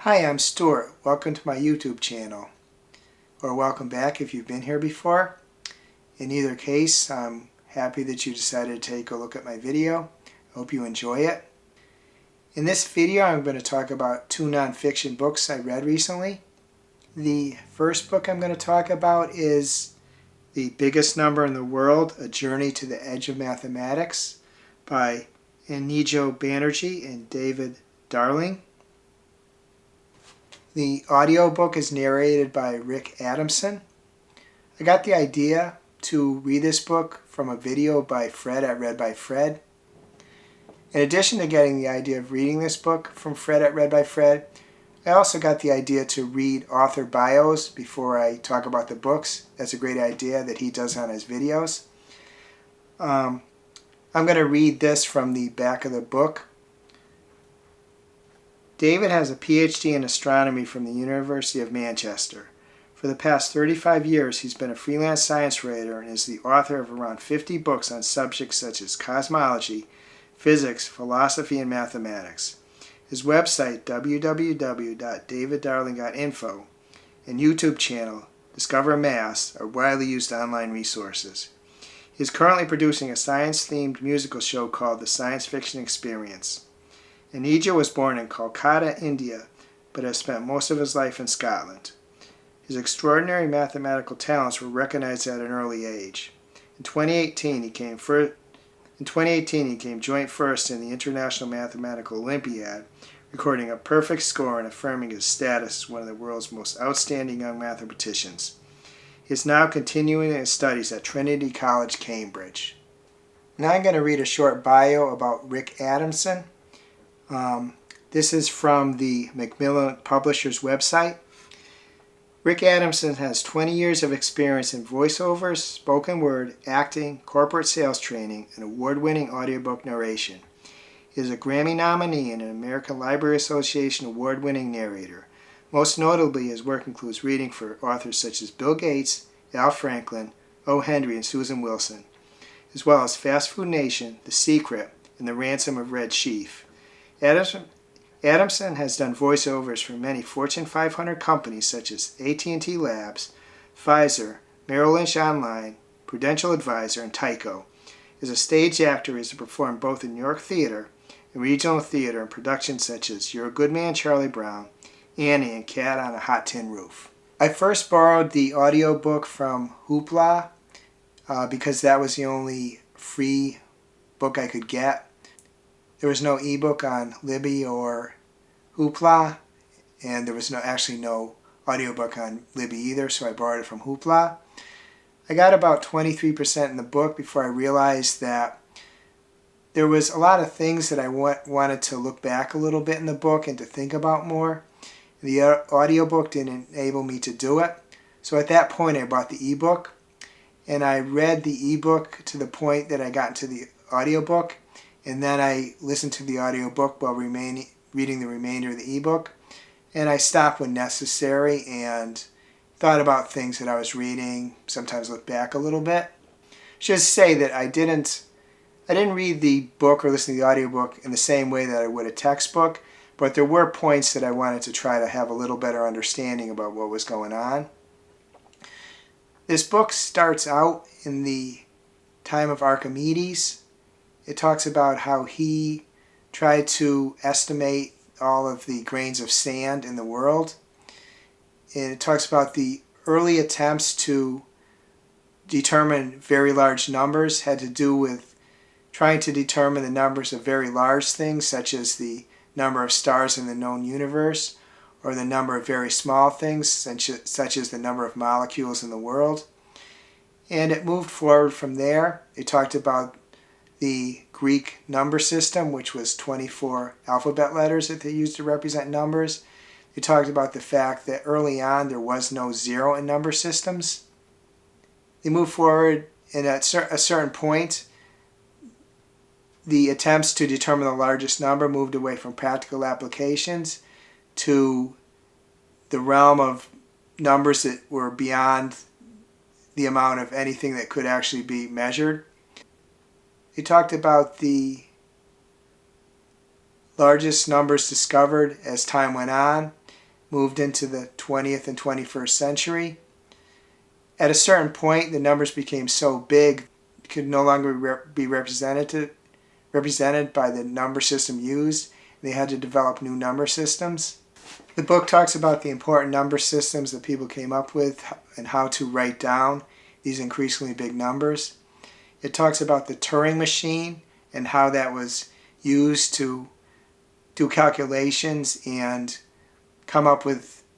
Hi, I'm Stuart. Welcome to my YouTube channel. Or welcome back if you've been here before. In either case, I'm happy that you decided to take a look at my video. I hope you enjoy it. In this video, I'm going to talk about two nonfiction books I read recently. The first book I'm going to talk about is The Biggest Number in the World, A Journey to the Edge of Mathematics by Agnijo Banerjee and David Darling. The audiobook is narrated by Adamson. I got the idea to read this book from a video by Fred at Read by Fred. In addition to getting the idea of reading this book from Fred at Read by Fred, I also got the idea to read author bios before I talk about the books. That's a great idea that he does on his videos. I'm going to read this from the back of the book. David has a PhD in astronomy from the University of Manchester. For the past 35 years, he's been a freelance science writer and is the author of around 50 books on subjects such as cosmology, physics, philosophy, and mathematics. His website, www.daviddarling.info, and YouTube channel, Discover Maths, are widely used online resources. He is currently producing a science-themed musical show called The Science Fiction Experience. Agnijo was born in Kolkata, India, but has spent most of his life in Scotland. His extraordinary mathematical talents were recognized at an early age. In 2018, he came joint first in the International Mathematical Olympiad, recording a perfect score and affirming his status as one of the world's most outstanding young mathematicians. He is now continuing his studies at Trinity College, Cambridge. Now I'm going to read a short bio about Adamson. This is from the Macmillan Publishers website. Adamson has 20 years of experience in voiceovers, spoken word, acting, corporate sales training, and award-winning audiobook narration. He is a Grammy nominee and an American Library Association award-winning narrator. Most notably, his work includes reading for authors such as Bill Gates, Al Franklin, O. Henry, and Susan Wilson, as well as Fast Food Nation, The Secret, and The Ransom of Red Chief. Adamson has done voiceovers for many Fortune 500 companies such as AT&T Labs, Pfizer, Merrill Lynch Online, Prudential Advisor, and Tyco. As a stage actor, he has performed both in New York theater and regional theater in productions such as You're a Good Man, Charlie Brown, Annie, and Cat on a Hot Tin Roof. I first borrowed the audiobook from Hoopla because that was the only free book I could get. There was no ebook on Libby or Hoopla, and there was no audiobook on Libby either, so I borrowed it from Hoopla. I got about 23% in the book before I realized that there was a lot of things that I wanted to look back a little bit in the book and to think about more. The audiobook didn't enable me to do it, so at that point I bought the ebook, and I read the ebook to the point that I got into the audiobook, and then I listened to the audiobook while reading the remainder of the ebook. And I stopped when necessary and thought about things that I was reading, sometimes looked back a little bit. Just say that I didn't read the book or listen to the audiobook in the same way that I would a textbook, but there were points that I wanted to try to have a little better understanding about what was going on. This book starts out in the time of Archimedes. It talks about how he tried to estimate all of the grains of sand in the world. And it talks about the early attempts to determine very large numbers had to do with trying to determine the numbers of very large things, such as the number of stars in the known universe, or the number of very small things, such as the number of molecules in the world. And it moved forward from there. It talked about the Greek number system, which was 24 alphabet letters that they used to represent numbers. They talked about the fact that early on there was no zero in number systems. They moved forward, and at a certain point, the attempts to determine the largest number moved away from practical applications to the realm of numbers that were beyond the amount of anything that could actually be measured. They talked about the largest numbers discovered as time went on, moved into the 20th and 21st century. At a certain point, the numbers became so big, it could no longer be represented by the number system used. They had to develop new number systems. The book talks about the important number systems that people came up with and how to write down these increasingly big numbers. It talks about the Turing machine and how that was used to do calculations and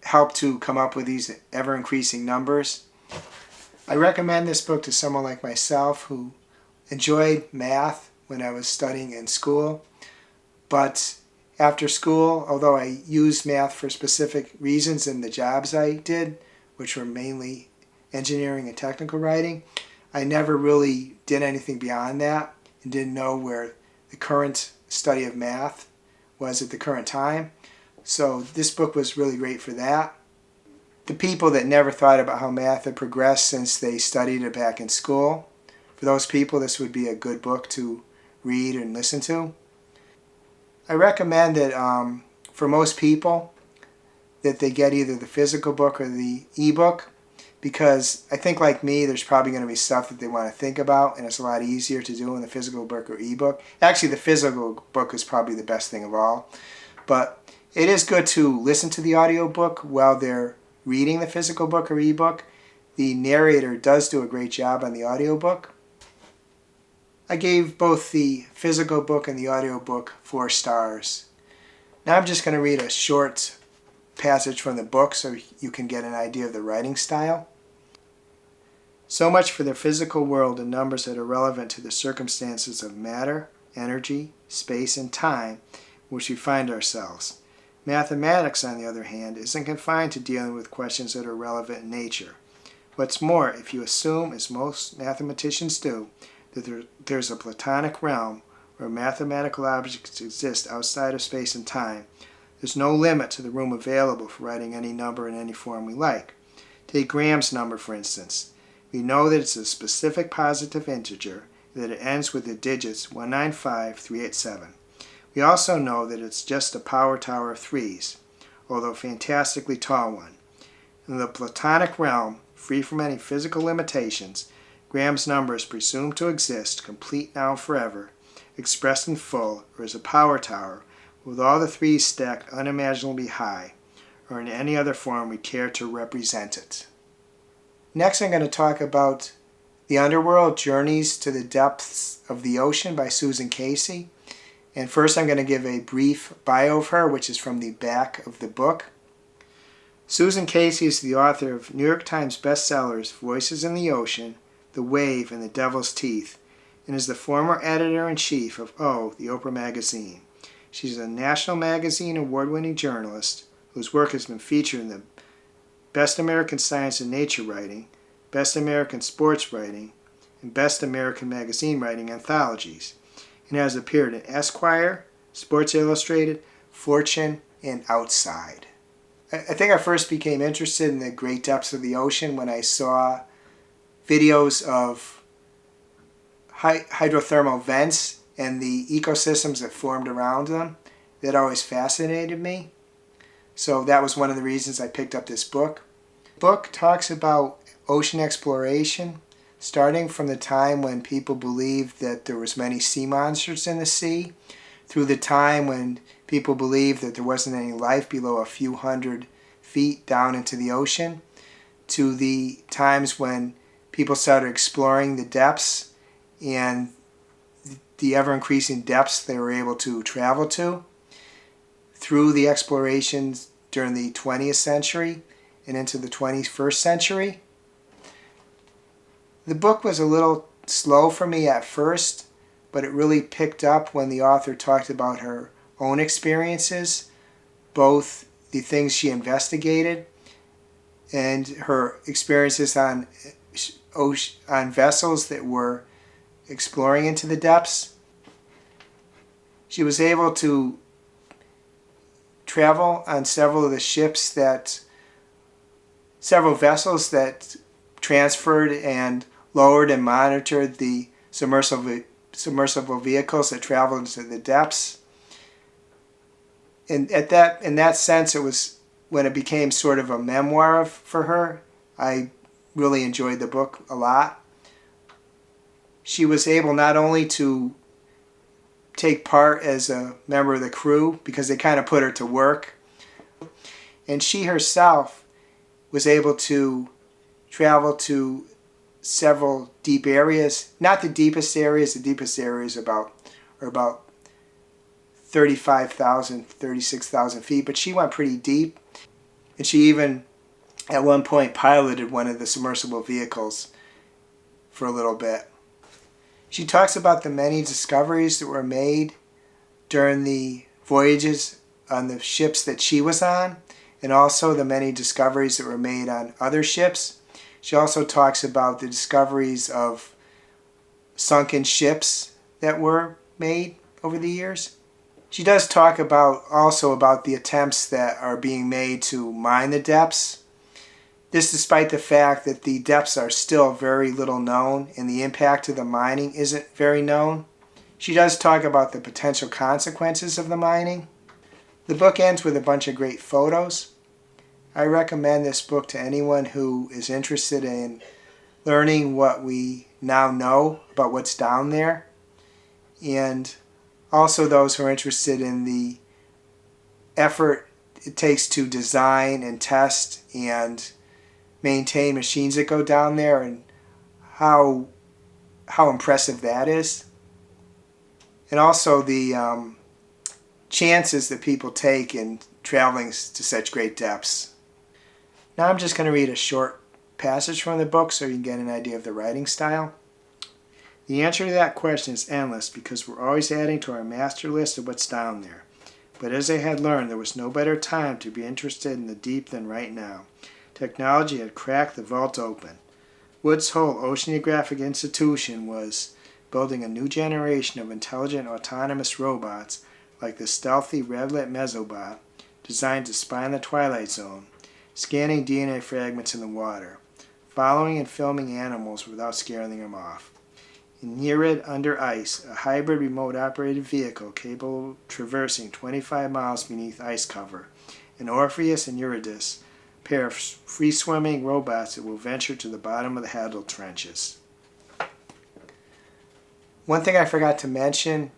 help to come up with these ever-increasing numbers. I recommend this book to someone like myself who enjoyed math when I was studying in school, but after school, although I used math for specific reasons in the jobs I did, which were mainly engineering and technical writing, I never really did anything beyond that and didn't know where the current study of math was at the current time. So this book was really great for that. The people that never thought about how math had progressed since they studied it back in school, for those people, this would be a good book to read and listen to. I recommend that for most people that they get either the physical book or the ebook, because I think like me, there's probably going to be stuff that they want to think about, and it's a lot easier to do in the physical book or ebook. Actually, the physical book is probably the best thing of all, but it is good to listen to the audiobook while they're reading the physical book or ebook. The narrator does do a great job on the audiobook. I gave both the physical book and the audiobook 4 stars. Now I'm just going to read a short passage from the book so you can get an idea of the writing style. So much for the physical world and numbers that are relevant to the circumstances of matter, energy, space, and time in which we find ourselves. Mathematics, on the other hand, isn't confined to dealing with questions that are relevant in nature. What's more, if you assume, as most mathematicians do, that there's a Platonic realm where mathematical objects exist outside of space and time, there's no limit to the room available for writing any number in any form we like. Take Graham's number, for instance. We know that it's a specific positive integer, and that it ends with the digits 195387. We also know that it's just a power tower of 3s, although a fantastically tall one. In the Platonic realm, free from any physical limitations, Graham's number is presumed to exist, complete now and forever, expressed in full, or as a power tower, with all the 3s stacked unimaginably high, or in any other form we care to represent it. Next I'm going to talk about The Underworld, Journeys to the Depths of the Ocean by Susan Casey. And first I'm going to give a brief bio of her, which is from the back of the book. Susan Casey is the author of New York Times bestsellers Voices in the Ocean, The Wave, and The Devil's Teeth, and is the former editor-in-chief of O, the Oprah magazine. She's a National Magazine award-winning journalist whose work has been featured in the Best American Science and Nature Writing, Best American Sports Writing, and Best American Magazine Writing anthologies, and has appeared in Esquire, Sports Illustrated, Fortune, and Outside. I think I first became interested in the great depths of the ocean when I saw videos of hydrothermal vents and the ecosystems that formed around them. That always fascinated me. So that was one of the reasons I picked up this book. The book talks about ocean exploration, starting from the time when people believed that there was many sea monsters in the sea, through the time when people believed that there wasn't any life below a few hundred feet down into the ocean, to the times when people started exploring the depths and the ever-increasing depths they were able to travel to, through the explorations during the 20th century and into the 21st century. The book was a little slow for me at first, but it really picked up when the author talked about her own experiences, both the things she investigated and her experiences on vessels that were exploring into the depths. She was able to travel on several vessels that transferred and lowered and monitored the submersible vehicles that traveled into the depths. And in that sense, it was when it became sort of a memoir for her, I really enjoyed the book a lot. She was able not only to take part as a member of the crew, because they kind of put her to work, and she herself was able to travel to several deep areas. Not the deepest areas. The deepest areas are about 35,000, 36,000 feet, but she went pretty deep. And she even, at one point, piloted one of the submersible vehicles for a little bit. She talks about the many discoveries that were made during the voyages on the ships that she was on, and also the many discoveries that were made on other ships. She also talks about the discoveries of sunken ships that were made over the years. She does talk also about the attempts that are being made to mine the depths. This despite the fact that the depths are still very little known and the impact of the mining isn't very known. She does talk about the potential consequences of the mining. The book ends with a bunch of great photos. I recommend this book to anyone who is interested in learning what we now know about what's down there, and also those who are interested in the effort it takes to design and test and maintain machines that go down there, and how impressive that is. And also the chances that people take in traveling to such great depths. Now I'm just going to read a short passage from the book so you can get an idea of the writing style. The answer to that question is endless, because we're always adding to our master list of what's down there. But as I had learned, there was no better time to be interested in the deep than right now. Technology had cracked the vault open. Woods Hole Oceanographic Institution was building a new generation of intelligent autonomous robots like the stealthy red-lit Mesobot, designed to spy in the Twilight Zone, scanning DNA fragments in the water, following and filming animals without scaring them off. In Nereid Under Ice, a hybrid remote-operated vehicle capable of traversing 25 miles beneath ice cover, and Orpheus and Eurydice, a pair of free-swimming robots that will venture to the bottom of the Hadal trenches. One thing I forgot to mention,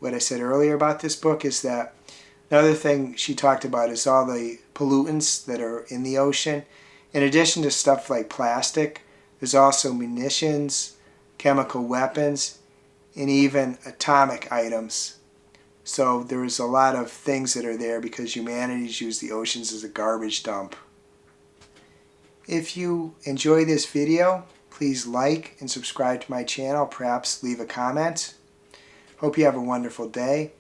what I said earlier about this book, is that another thing she talked about is all the pollutants that are in the ocean. In addition to stuff like plastic, there's also munitions, chemical weapons, and even atomic items. So there's a lot of things that are there because humanity's used the oceans as a garbage dump. If you enjoy this video, please like and subscribe to my channel, perhaps leave a comment. Hope you have a wonderful day.